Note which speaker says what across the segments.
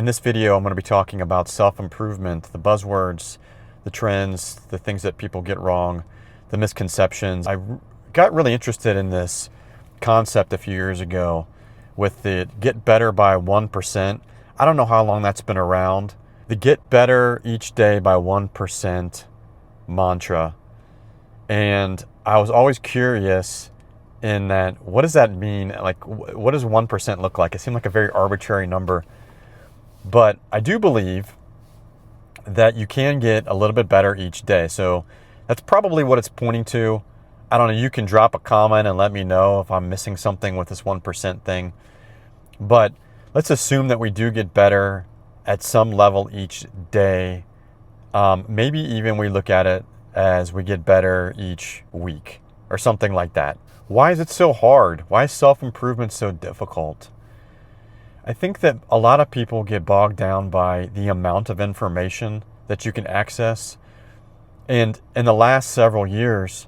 Speaker 1: In this video, I'm going to be talking about self-improvement, the buzzwords, the trends, the things that people get wrong, the misconceptions. Got really interested in this concept a few years ago with the get better by 1%. I don't know how long that's been around. The get better each day by 1% mantra. And I was always curious in that, what does that mean? Like, what does 1% look like? It seemed like a very arbitrary number. But I do believe that you can get a little bit better each day. So that's probably what it's pointing to. I don't know. You can drop a comment and let me know if I'm missing something with this 1% thing. But let's assume that we do get better at some level each day. Maybe even we look at it as we get better each week or something like that. Why is it so hard? Why is self-improvement so difficult? I think that a lot of people get bogged down by the amount of information that you can access. And in the last several years,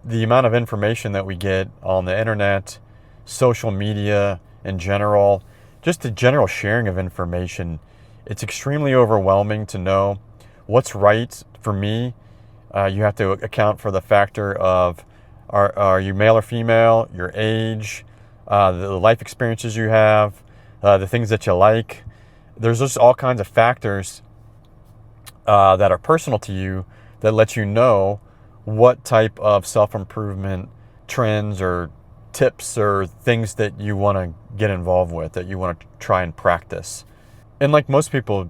Speaker 1: the amount of information that we get on the internet, social media in general, just the general sharing of information, it's extremely overwhelming to know what's right for me. You have to account for the factor of are you male or female, your age, the life experiences you have, the things that you like. There's just all kinds of factors that are personal to you that let you know what type of self-improvement trends or tips or things that you want to get involved with, that you want to try and practice. And like most people,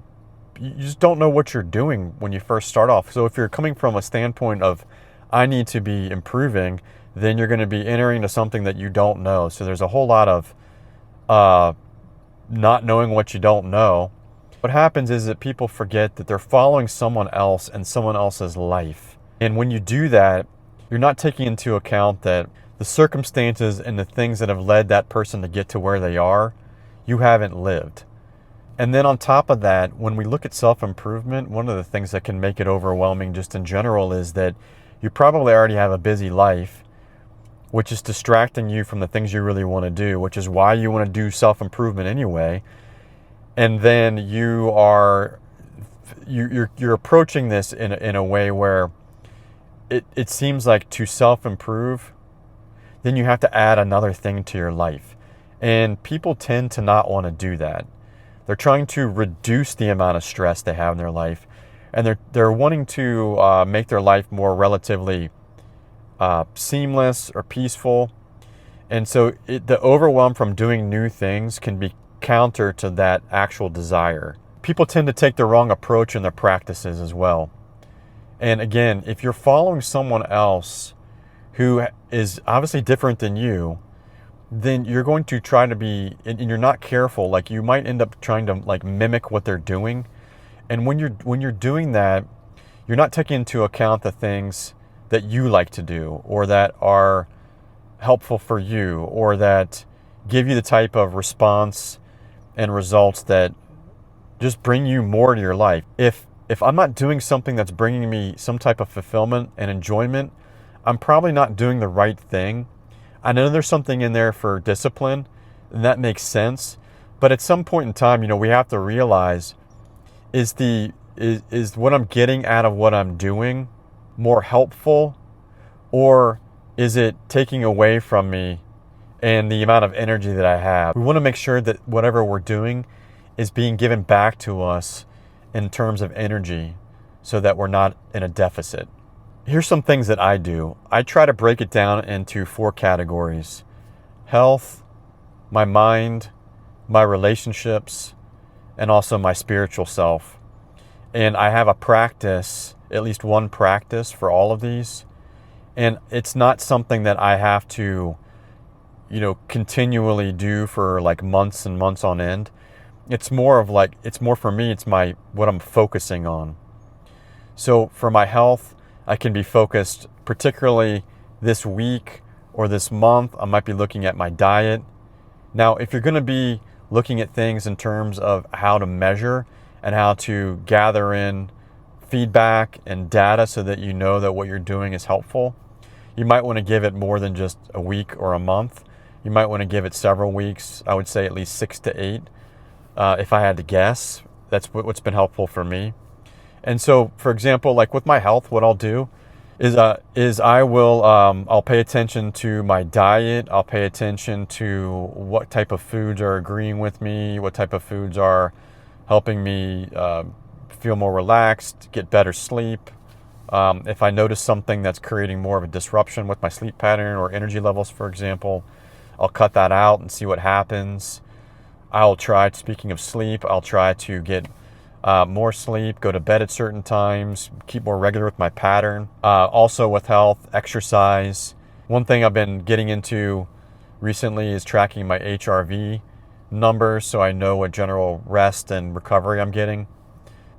Speaker 1: you just don't know what you're doing when you first start off. So if you're coming from a standpoint of, I need to be improving, then you're going to be entering into something that you don't know. So there's a whole lot of not knowing what you don't know. What happens is that people forget that they're following someone else and someone else's life. And when you do that, you're not taking into account that the circumstances and the things that have led that person to get to where they are, you haven't lived. And then on top of that, when we look at self-improvement, one of the things that can make it overwhelming just in general is that you probably already have a busy life, which is distracting you from the things you really want to do, which is why you want to do self-improvement anyway. And then you're approaching this in a way where it seems like to self-improve, then you have to add another thing to your life. And people tend to not want to do that. They're trying to reduce the amount of stress they have in their life, and they're wanting to make their life more relatively seamless or peaceful. And so the overwhelm from doing new things can be counter to that actual desire. People tend to take the wrong approach in their practices as well. And again, if you're following someone else who is obviously different than you, then you're going to try to be, and you're not careful, like you might end up trying to like mimic what they're doing. And when you're doing that, you're not taking into account the things that you like to do or that are helpful for you or that give you the type of response and results that just bring you more to your life. If I'm not doing something that's bringing me some type of fulfillment and enjoyment, I'm probably not doing the right thing. I know there's something in there for discipline, and that makes sense. But at some point in time, we have to realize, is what I'm getting out of what I'm doing more helpful, or is it taking away from me and the amount of energy that I have? We want to make sure that whatever we're doing is being given back to us in terms of energy so that we're not in a deficit. Here's some things that I do. I try to break it down into 4 categories: health, my mind, my relationships, and also my spiritual self. And I have a practice, at least one practice for all of these. And it's not something that I have to, continually do for like months and months on end. It's more for me, it's what I'm focusing on. So for my health, I can be focused particularly this week or this month. I might be looking at my diet. Now, if you're going to be looking at things in terms of how to measure and how to gather in feedback and data so that you know that what you're doing is helpful, you might want to give it more than just a week or a month. You might want to give it several weeks. I would say at least 6 to 8. if I had to guess. That's what's been helpful for me. And so, for example, like with my health, what I'll do is I'll pay attention to my diet. I'll pay attention to what type of foods are agreeing with me, what type of foods are helping me feel more relaxed, get better sleep. If I notice something that's creating more of a disruption with my sleep pattern or energy levels, for example, I'll cut that out and see what happens. Speaking of sleep, I'll try to get more sleep, go to bed at certain times, keep more regular with my pattern. Also with health, exercise. One thing I've been getting into recently is tracking my HRV numbers so I know what general rest and recovery I'm getting.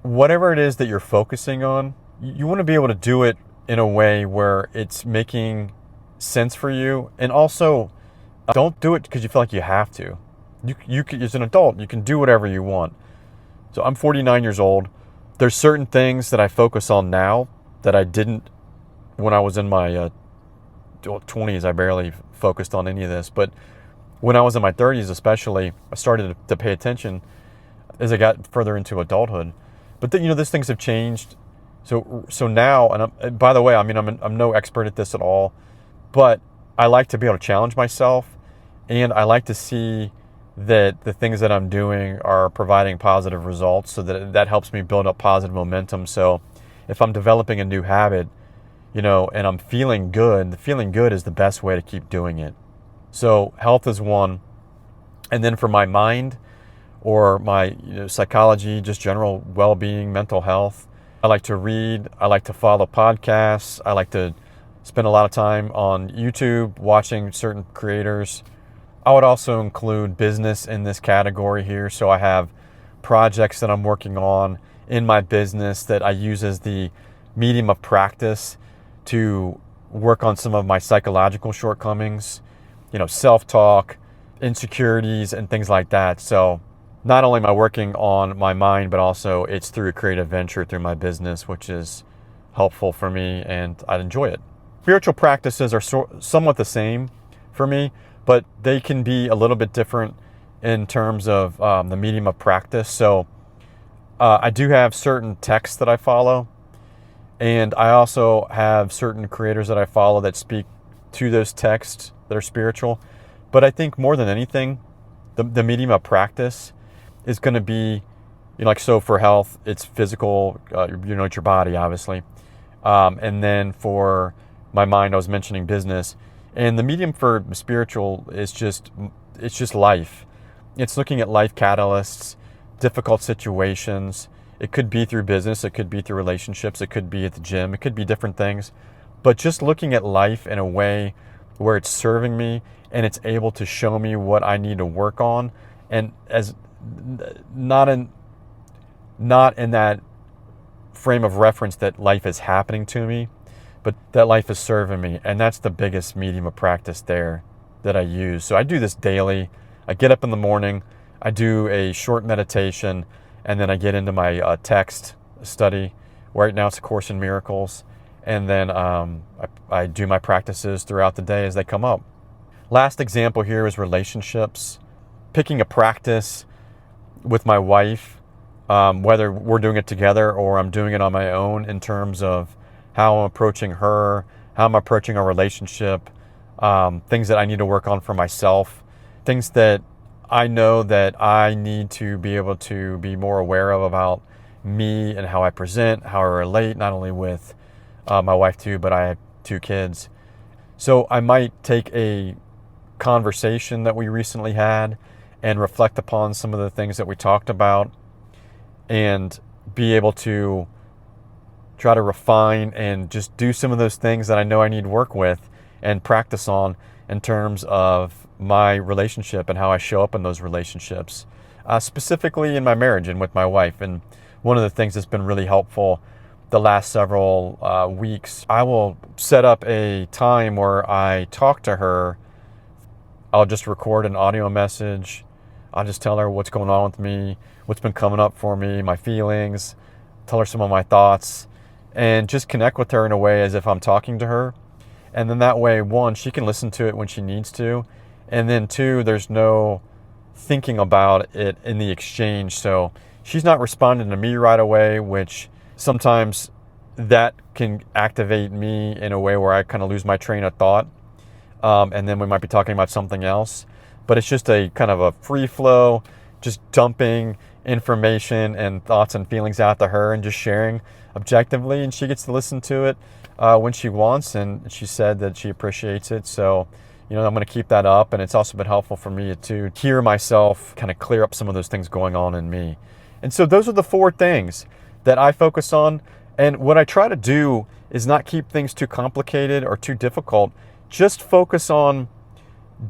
Speaker 1: Whatever it is that you're focusing on, you want to be able to do it in a way where it's making sense for you. And also, don't do it because you feel like you have to. You as an adult, you can do whatever you want. So I'm 49 years old. There's certain things that I focus on now that I didn't when I was in my 20s. I barely focused on any of this. But when I was in my 30s especially, I started to pay attention as I got further into adulthood. But these things have changed. So now, and by the way, I mean, I'm no expert at this at all, but I like to be able to challenge myself, and I like to see that the things that I'm doing are providing positive results, so that helps me build up positive momentum. So if I'm developing a new habit, and I'm feeling good, the feeling good is the best way to keep doing it. So health is one. And then for my mind or my psychology, just general well-being, mental health, I like to read. I like to follow podcasts. I like to spend a lot of time on YouTube watching certain creators. I would also include business in this category here. So I have projects that I'm working on in my business that I use as the medium of practice to work on some of my psychological shortcomings, self-talk, insecurities, and things like that. So not only am I working on my mind, but also it's through a creative venture through my business, which is helpful for me, and I enjoy it. Spiritual practices are somewhat the same for me, but they can be a little bit different in terms of the medium of practice. So I do have certain texts that I follow, and I also have certain creators that I follow that speak to those texts that are spiritual. But I think more than anything, the medium of practice is going to be, so for health, it's physical, it's your body, obviously. And then for my mind, I was mentioning business. And the medium for spiritual is it's just life. It's looking at life catalysts, difficult situations. It could be through business. It could be through relationships. It could be at the gym. It could be different things. But just looking at life in a way where it's serving me and it's able to show me what I need to work on, and as not in that frame of reference that life is happening to me, but that life is serving me. And that's the biggest medium of practice there that I use. So I do this daily. I get up in the morning, I do a short meditation, and then I get into my text study. Right now it's A Course in Miracles. And then I do my practices throughout the day as they come up. Last example here is relationships. Picking a practice with my wife, whether we're doing it together or I'm doing it on my own, in terms of how I'm approaching her, how I'm approaching our relationship, things that I need to work on for myself, things that I know that I need to be able to be more aware of about me and how I present, how I relate, not only with my wife too, but I have 2 kids. So I might take a conversation that we recently had and reflect upon some of the things that we talked about, and be able to try to refine and just do some of those things that I know I need work with and practice on in terms of my relationship and how I show up in those relationships, specifically in my marriage and with my wife. And one of the things that's been really helpful the last several weeks, I will set up a time where I talk to her. I'll just record an audio message. I'll just tell her what's going on with me, what's been coming up for me, my feelings, tell her some of my thoughts, and just connect with her in a way as if I'm talking to her. And then that way, 1, she can listen to it when she needs to. And then 2, there's no thinking about it in the exchange. So she's not responding to me right away, which sometimes that can activate me in a way where I kind of lose my train of thought. And then we might be talking about something else. But it's just a kind of a free flow, just dumping information and thoughts and feelings out to her and just sharing objectively. And she gets to listen to it when she wants. And she said that she appreciates it. So, I'm going to keep that up. And it's also been helpful for me to hear myself kind of clear up some of those things going on in me. And so those are the 4 things that I focus on. And what I try to do is not keep things too complicated or too difficult. Just focus on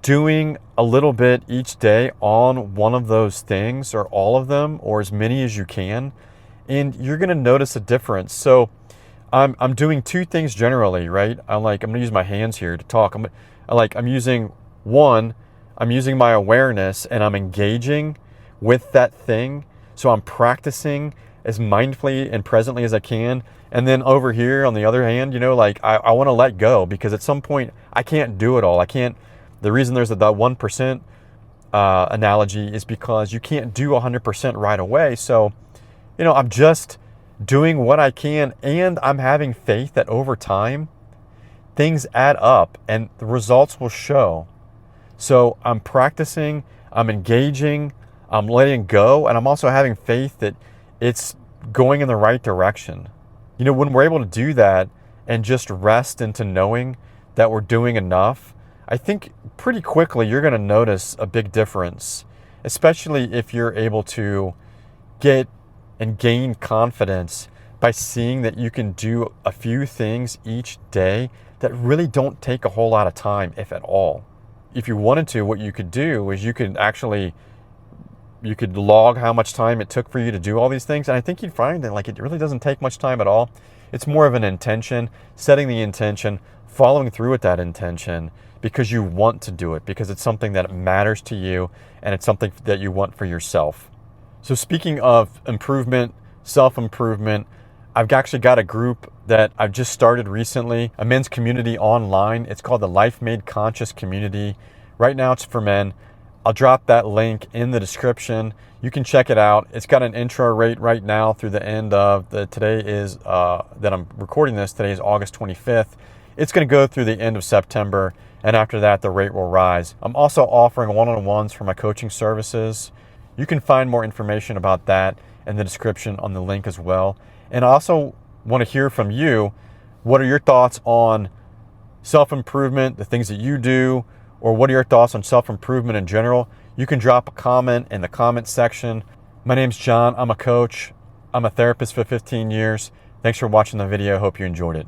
Speaker 1: doing a little bit each day on one of those things, or all of them, or as many as you can, and you're going to notice a difference. So I'm doing 2 things generally, right? I'm going to use my hands here to talk. I'm using my awareness, and I'm engaging with that thing. So I'm practicing as mindfully and presently as I can. And then over here on the other hand, I want to let go, because at some point I can't do it all. The reason there's that 1% analogy is because you can't do 100% right away. So, I'm just doing what I can, and I'm having faith that over time things add up and the results will show. So I'm practicing, I'm engaging, I'm letting go, and I'm also having faith that it's going in the right direction. When we're able to do that and just rest into knowing that we're doing enough, I think pretty quickly you're going to notice a big difference, especially if you're able to get and gain confidence by seeing that you can do a few things each day that really don't take a whole lot of time, if at all. If you wanted to, what you could do is you could log how much time it took for you to do all these things. And I think you'd find that it really doesn't take much time at all. It's more of an intention, setting the intention, following through with that intention because you want to do it, because it's something that matters to you and it's something that you want for yourself. So speaking of improvement, self-improvement, I've actually got a group that I've just started recently, a men's community online. It's called the Life Made Conscious Community. Right now it's for men. I'll drop that link in the description. You can check it out. It's got an intro rate right now through the end of today is that I'm recording this. Today is August 25th. It's going to go through the end of September, and after that, the rate will rise. I'm also offering one-on-ones for my coaching services. You can find more information about that in the description on the link as well. And I also want to hear from you. What are your thoughts on self-improvement, the things that you do, or what are your thoughts on self-improvement in general? You can drop a comment in the comment section. My name's John. I'm a coach. I'm a therapist for 15 years. Thanks for watching the video. Hope you enjoyed it.